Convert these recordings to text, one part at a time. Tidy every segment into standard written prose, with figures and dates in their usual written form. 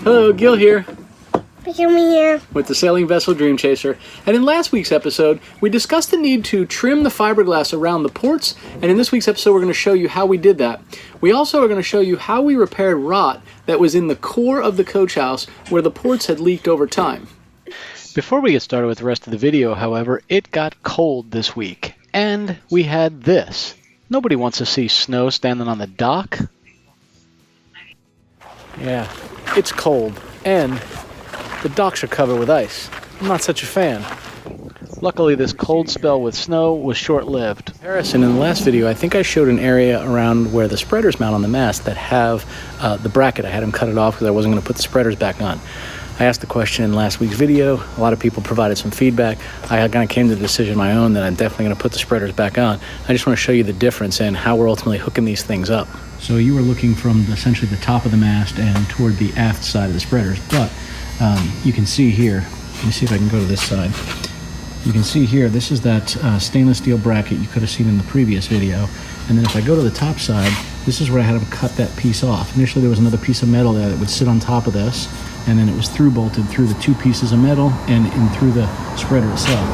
Hello, Gil here Here. with the Sailing Vessel Dream Chaser. And in last week's episode, we discussed the need to trim the fiberglass around the ports, and in this week's episode, we're going to show you how we did that. We also are going to show you how we repaired rot that was in the core of the coach house where the ports had leaked over time. Before we get started with the rest of the video, however, it got cold this week, and we had this. Nobody wants to see snow standing on the dock. Yeah, it's cold, and the docks are covered with ice. I'm not such a fan. Luckily, this cold spell with snow was short-lived. Harrison, in the last video, I think I showed an area around where the spreaders mount on the mast that have the bracket. I had him cut it off because I wasn't going to put the spreaders back on. I asked the question in last week's video. A lot of people provided some feedback. I kind of came to the decision on my own that I'm definitely going to put the spreaders back on. I just want to show you the difference in how we're ultimately hooking these things up. So you were looking from essentially the top of the mast and toward the aft side of the spreaders, but you can see here, let me see if I can go to this side. You can see here, this is that stainless steel bracket you could have seen in the previous video. And then if I go to the top side, this is where I had them cut that piece off. Initially there was another piece of metal there that would sit on top of this, and then it was through bolted through the two pieces of metal and in through the spreader itself.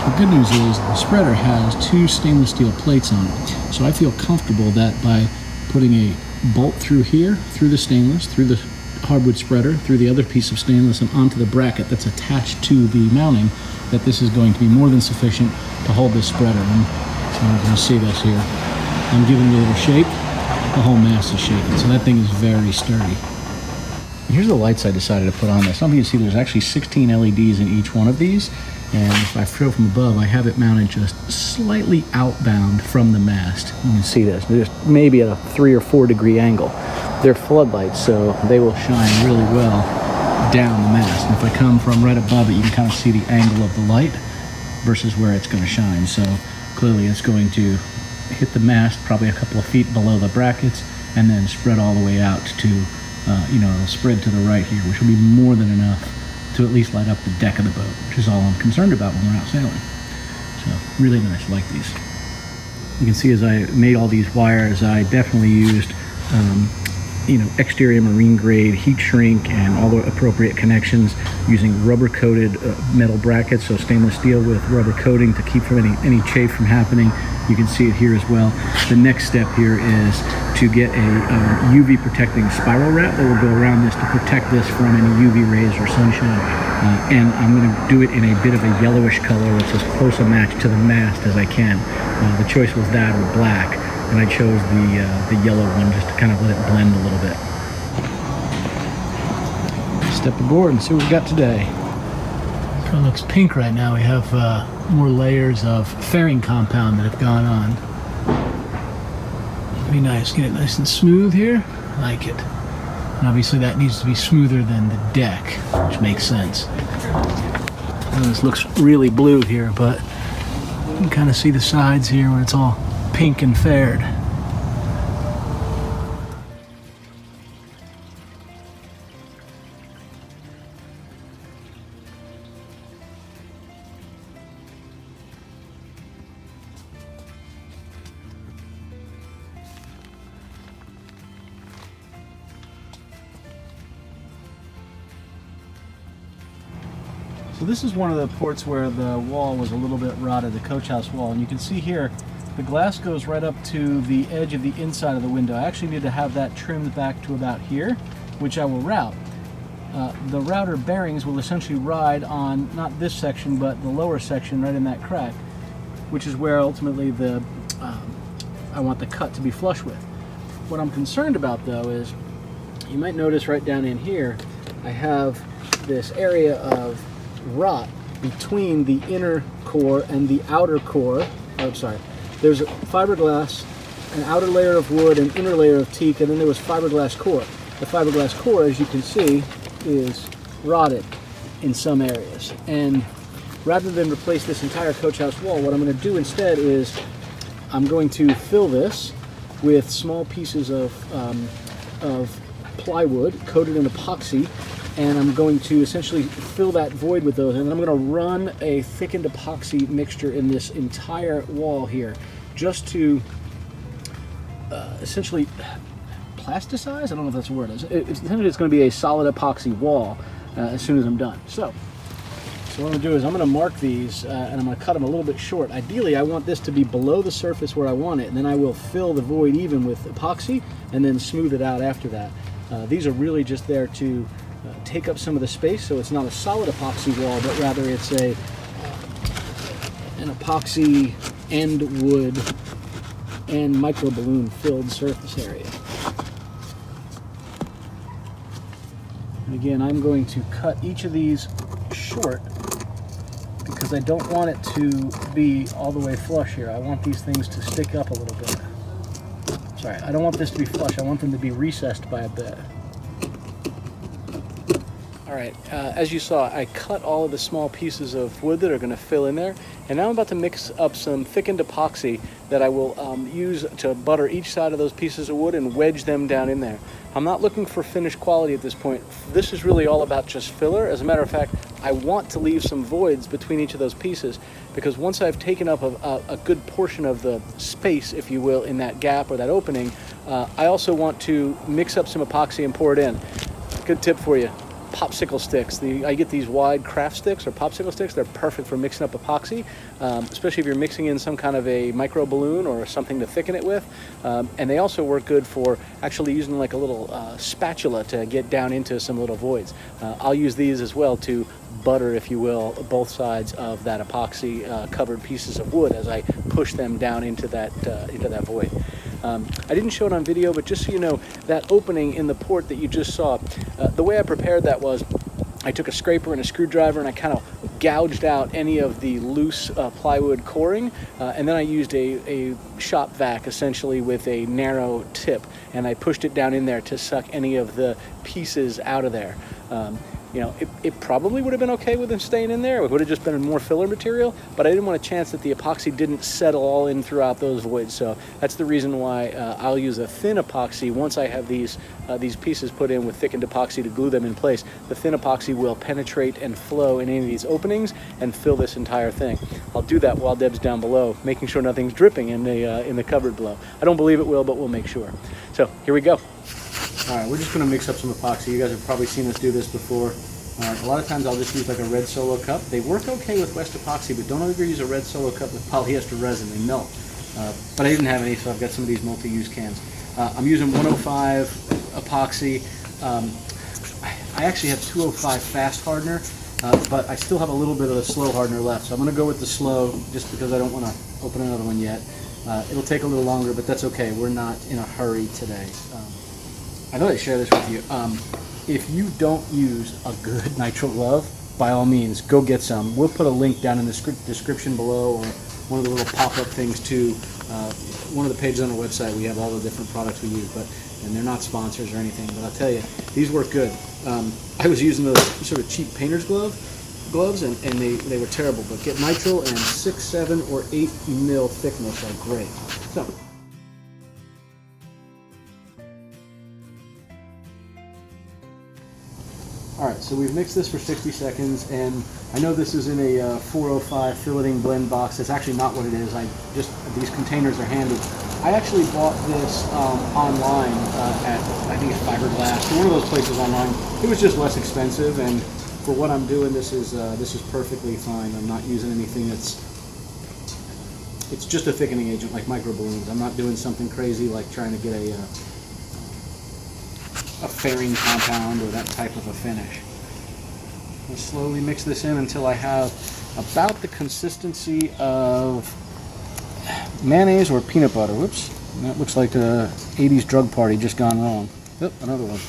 The good news is the spreader has two stainless steel plates on it. So I feel comfortable that by putting a bolt through here, through the stainless, through the hardwood spreader, through the other piece of stainless and onto the bracket that's attached to the mounting, that this is going to be more than sufficient to hold this spreader. And so you're going to see this here. I'm giving it a little shake. The whole mast is shaking, so that thing is very sturdy. Here's the lights I decided to put on this. Some of you see there's actually 16 LEDs in each one of these, and if I throw from above, I have it mounted just slightly outbound from the mast. You can see this. They're just maybe at a 3 or 4 degree angle. They're floodlights, so they will shine really well down the mast. And if I come from right above it, you can kind of see the angle of the light versus where it's going to shine. So clearly it's going to hit the mast probably a couple of feet below the brackets and then spread all the way out to it'll spread to the right here, which will be more than enough to at least light up the deck of the boat, which is all I'm concerned about when we're out sailing. So really nice, I like these. You can see as I made all these wires, I definitely used exterior marine grade heat shrink and all the appropriate connections using rubber coated metal brackets, so stainless steel with rubber coating to keep from any chafe from happening. You can see it here as well. The next step here is to get a UV protecting spiral wrap that will go around this to protect this from any UV rays or sunshine. And I'm going to do it in a bit of a yellowish color that's as close a match to the mast as I can. The choice was that or black, and I chose the yellow one just to kind of let it blend a little bit. Step aboard and see what we got today. It looks pink right now. We have more layers of fairing compound that have gone on. It'd be nice, get it nice and smooth here. I like it. And obviously that needs to be smoother than the deck, which makes sense. This looks really blue here, but you can kind of see the sides here where it's all pink and faired. So this is one of the ports where the wall was a little bit rotted, the coach house wall, and you can see here the glass goes right up to the edge of the inside of the window. I actually need to have that trimmed back to about here, which I will route. The router bearings will essentially ride on not this section but the lower section right in that crack, which is where ultimately I want the cut to be flush with. What I'm concerned about though is, you might notice right down in here I have this area of rot between the inner core and the outer core. There's a fiberglass, an outer layer of wood, an inner layer of teak, and then there was fiberglass core. The fiberglass core, as you can see, is rotted in some areas. And rather than replace this entire coach house wall, what I'm going to do instead is I'm going to fill this with small pieces of plywood coated in epoxy, and I'm going to essentially fill that void with those, and then I'm going to run a thickened epoxy mixture in this entire wall here, just to essentially plasticize? I don't know if that's a word. Essentially, it's going to be a solid epoxy wall as soon as I'm done. So what I'm going to do is I'm going to mark these and I'm going to cut them a little bit short. Ideally, I want this to be below the surface where I want it, and then I will fill the void even with epoxy and then smooth it out after that. These are really just there to take up some of the space, so it's not a solid epoxy wall, but rather it's an epoxy and wood and micro balloon filled surface area. And again, I'm going to cut each of these short because I don't want it to be all the way flush here. I want these things to stick up a little bit. Sorry, I don't want this to be flush. I want them to be recessed by a bit. All right, as you saw, I cut all of the small pieces of wood that are going to fill in there, and now I'm about to mix up some thickened epoxy that I will use to butter each side of those pieces of wood and wedge them down in there. I'm not looking for finished quality at this point. This is really all about just filler. As a matter of fact, I want to leave some voids between each of those pieces, because once I've taken up a good portion of the space, if you will, in that gap or that opening, I also want to mix up some epoxy and pour it in. Good tip for you. Popsicle sticks. I get these wide craft sticks or popsicle sticks. They're perfect for mixing up epoxy, especially if you're mixing in some kind of a micro balloon or something to thicken it with. And they also work good for actually using like a little spatula to get down into some little voids. I'll use these as well to butter, if you will, both sides of that epoxy covered pieces of wood as I push them down into that void. I didn't show it on video, but just so you know, that opening in the port that you just saw, the way I prepared that was I took a scraper and a screwdriver and I kind of gouged out any of the loose plywood coring, and then I used a shop vac essentially with a narrow tip, and I pushed it down in there to suck any of the pieces out of there. You know, it probably would have been okay with them staying in there. It would have just been more filler material, but I didn't want a chance that the epoxy didn't settle all in throughout those voids. So that's the reason why I'll use a thin epoxy once I have these pieces put in with thickened epoxy to glue them in place. The thin epoxy will penetrate and flow in any of these openings and fill this entire thing. I'll do that while Deb's down below, making sure nothing's dripping in the cupboard below. I don't believe it will, but we'll make sure. So here we go. All right, we're just going to mix up some epoxy. You guys have probably seen us do this before. A lot of times I'll just use like a red Solo cup. They work okay with West Epoxy, but don't ever use a red Solo cup with polyester resin. They melt. But I didn't have any, so I've got some of these multi-use cans. I'm using 105 epoxy. I actually have 205 fast hardener, but I still have a little bit of the slow hardener left. So I'm going to go with the slow just because I don't want to open another one yet. It'll take a little longer, but that's okay. We're not in a hurry today. I thought I'd share this with you. If you don't use a good nitrile glove, by all means, go get some. We'll put a link down in the description below, or one of the little pop-up things to one of the pages on our website. We have all the different products we use, and they're not sponsors or anything, but I'll tell you, these work good. I was using those sort of cheap painter's gloves, and they were terrible, but get nitrile and 6, 7, or 8 mil thickness are great. So. Alright, so we've mixed this for 60 seconds, and I know this is in a 405 filleting blend box. That's actually not what it is. These containers are handy. I actually bought this online at, I think it's Fiberglass, one of those places online. It was just less expensive, and for what I'm doing, this is perfectly fine. I'm not using anything it's just a thickening agent like micro balloons. I'm not doing something crazy like trying to get a fairing compound or that type of a finish. I'll slowly mix this in until I have about the consistency of mayonnaise or peanut butter. Whoops, that looks like a 80s drug party just gone wrong. Oh, another one.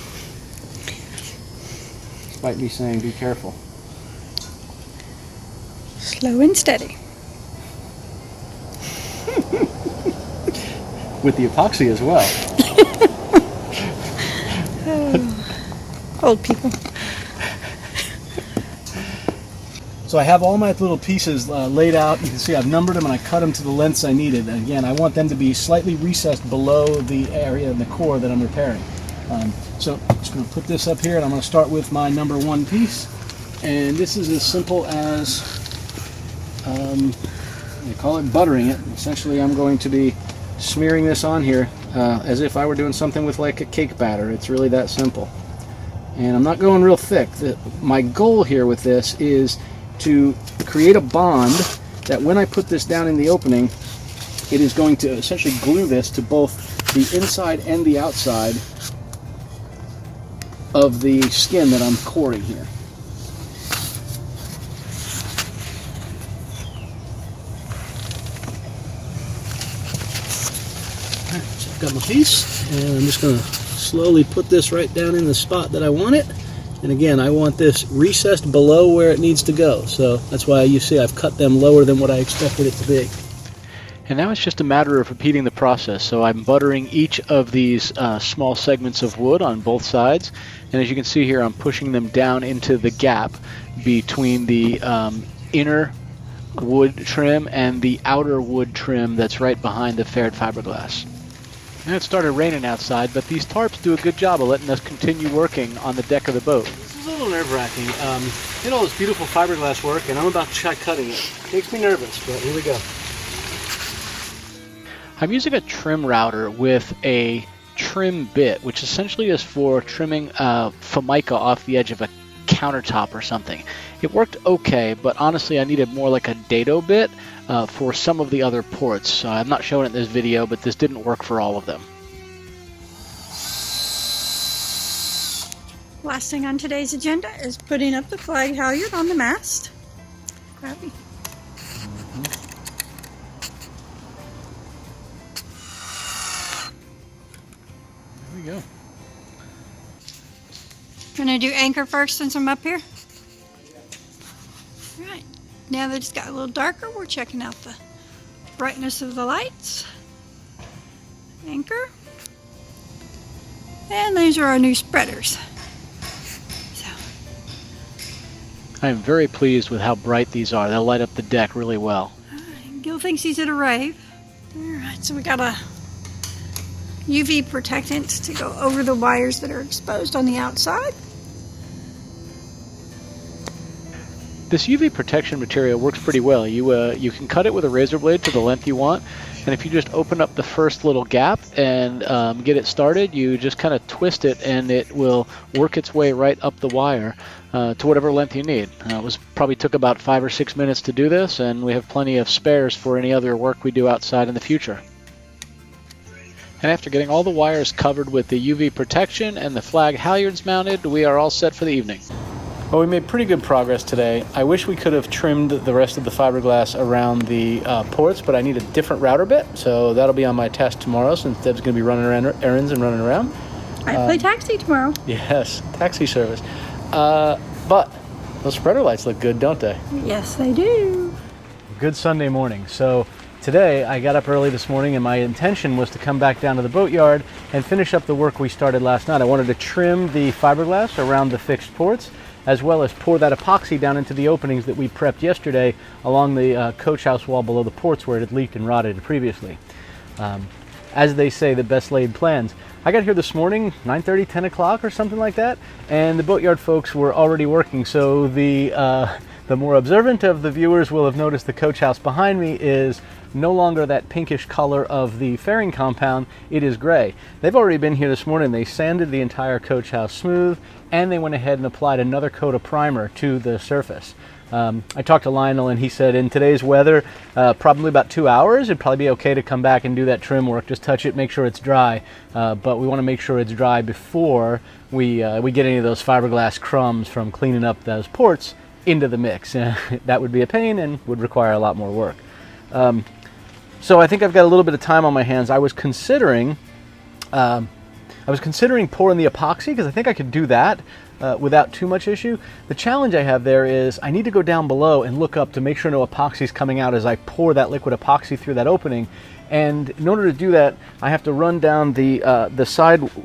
Despite me saying be careful. Slow and steady. With the epoxy as well. Old people. So I have all my little pieces laid out. You can see I've numbered them and I cut them to the lengths I needed. And again, I want them to be slightly recessed below the area in the core that I'm repairing. So I'm just going to put this up here, and I'm going to start with my number 1 piece. And this is as simple as, they call it buttering it. Essentially, I'm going to be smearing this on here as if I were doing something with like a cake batter. It's really that simple. And I'm not going real thick. My goal here with this is to create a bond that when I put this down in the opening, it is going to essentially glue this to both the inside and the outside of the skin that I'm coring here. Alright, so I've got my piece, and I'm just going to slowly put this right down in the spot that I want it. And again, I want this recessed below where it needs to go. So that's why you see I've cut them lower than what I expected it to be. And now it's just a matter of repeating the process. So I'm buttering each of these small segments of wood on both sides. And as you can see here, I'm pushing them down into the gap between the inner wood trim and the outer wood trim that's right behind the faired fiberglass. And it started raining outside, but these tarps do a good job of letting us continue working on the deck of the boat. This is a little nerve-wracking. Did all this beautiful fiberglass work, and I'm about to try cutting it. Makes me nervous, but here we go. I'm using a trim router with a trim bit, which essentially is for trimming formica off the edge of a countertop or something. It worked okay, but honestly I needed more like a dado bit for some of the other ports. I'm not showing it in this video, but this didn't work for all of them. Last thing on today's agenda is putting up the flag halyard on the mast. Grabby. There we go. Gonna do anchor first since I'm up here. Right. Now that it's got a little darker, we're checking out the brightness of the lights. Anchor. And these are our new spreaders. So. I am very pleased with how bright these are. They'll light up the deck really well. Gil thinks he's at a rave. Alright, so we got a UV protectant to go over the wires that are exposed on the outside. This UV protection material works pretty well. You can cut it with a razor blade to the length you want, and if you just open up the first little gap and get it started, you just kind of twist it and it will work its way right up the wire to whatever length you need. It probably took about 5 or 6 minutes to do this, and we have plenty of spares for any other work we do outside in the future. And after getting all the wires covered with the UV protection and the flag halyards mounted, we are all set for the evening. Well, we made pretty good progress today. I wish we could have trimmed the rest of the fiberglass around the ports, but I need a different router bit, so that'll be on my test tomorrow since Deb's going to be running around errands and running around. I play taxi tomorrow. Yes, taxi service. But those spreader lights look good, don't they? Yes, they do. Good Sunday morning. So today I got up early this morning and my intention was to come back down to the boatyard and finish up the work we started last night. I wanted to trim the fiberglass around the fixed ports, as well as pour that epoxy down into the openings that we prepped yesterday along the coach house wall below the ports where it had leaked and rotted previously. As they say, the best laid plans. I got here this morning, 9:30, 10 o'clock or something like that, and the boatyard folks were already working, so the more observant of the viewers will have noticed the coach house behind me is no longer that pinkish color of the fairing compound, it is gray. They've already been here this morning. They sanded the entire coach house smooth, and they went ahead and applied another coat of primer to the surface. I talked to Lionel and he said in today's weather, probably about 2 hours, it'd probably be okay to come back and do that trim work. Just touch it, make sure it's dry, but we want to make sure it's dry before we get any of those fiberglass crumbs from cleaning up those ports into the mix. That would be a pain and would require a lot more work. So I think I've got a little bit of time on my hands. I was considering pouring the epoxy because I think I could do that without too much issue. The challenge I have there is I need to go down below and look up to make sure no epoxy is coming out as I pour that liquid epoxy through that opening. And in order to do that, I have to run down the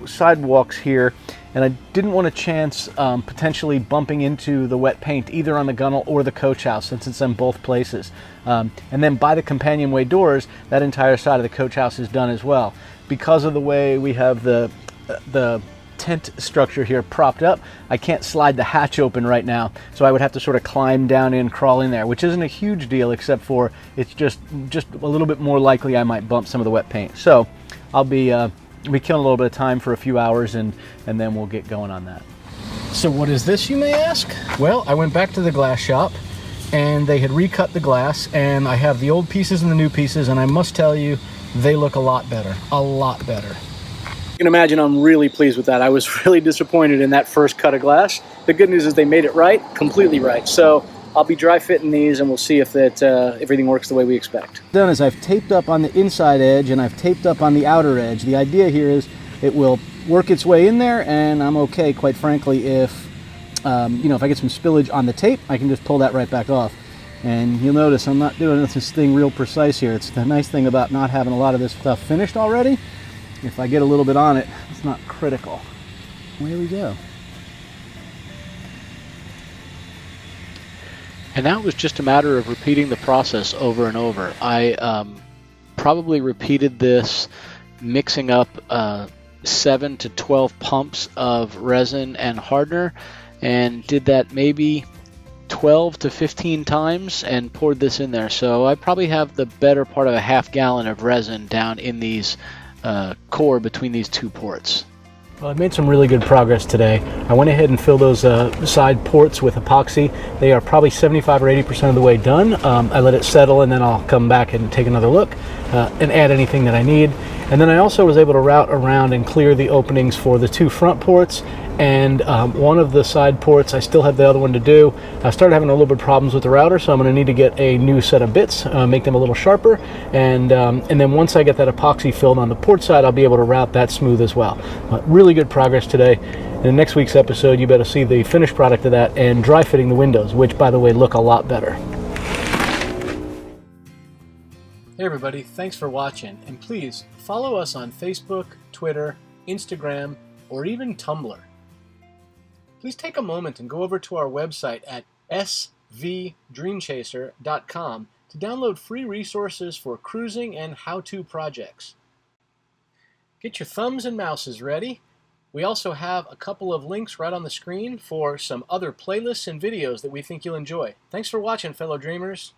sidewalks here, and I didn't want to chance potentially bumping into the wet paint either on the gunnel or the coach house since it's in both places. And then by the companionway doors, that entire side of the coach house is done as well. Because of the way we have the tent structure here propped up, I can't slide the hatch open right now, so I would have to sort of climb down in, crawl in there, which isn't a huge deal except for it's just a little bit more likely I might bump some of the wet paint. So I'll be killing a little bit of time for a few hours, and then we'll get going on that. So what is this, you may ask? Well, I went back to the glass shop, and they had recut the glass, and I have the old pieces and the new pieces, and I must tell you, they look a lot better. A lot better. You can imagine I'm really pleased with that. I was really disappointed in that first cut of glass. The good news is they made it right, completely right. So I'll be dry fitting these, and we'll see if everything works the way we expect. What I've done is I've taped up on the inside edge and I've taped up on the outer edge. The idea here is it will work its way in there, and I'm okay, quite frankly, if if I get some spillage on the tape, I can just pull that right back off. And you'll notice I'm not doing this thing real precise here. It's the nice thing about not having a lot of this stuff finished already. If I get a little bit on it, it's not critical. Here we go. And that was just a matter of repeating the process over and over. I probably repeated this, mixing up 7 to 12 pumps of resin and hardener, and did that maybe 12 to 15 times and poured this in there. So I probably have the better part of a half gallon of resin down in these core between these two ports. Well, I've made some really good progress today. I went ahead and filled those side ports with epoxy. They are probably 75 or 80% of the way done. I let it settle, and then I'll come back and take another look and add anything that I need. And then I also was able to route around and clear the openings for the two front ports and one of the side ports. I still have the other one to do. I started having a little bit of problems with the router, so I'm going to need to get a new set of bits, make them a little sharper, and then once I get that epoxy filled on the port side, I'll be able to route that smooth as well. Really good progress today. In next week's episode, you better see the finished product of that and dry fitting the windows, which, by the way, look a lot better. Hey everybody, thanks for watching, and please follow us on Facebook, Twitter, Instagram, or even Tumblr. Please take a moment and go over to our website at svdreamchaser.com to download free resources for cruising and how-to projects. Get your thumbs and mouses ready. We also have a couple of links right on the screen for some other playlists and videos that we think you'll enjoy. Thanks for watching, fellow dreamers.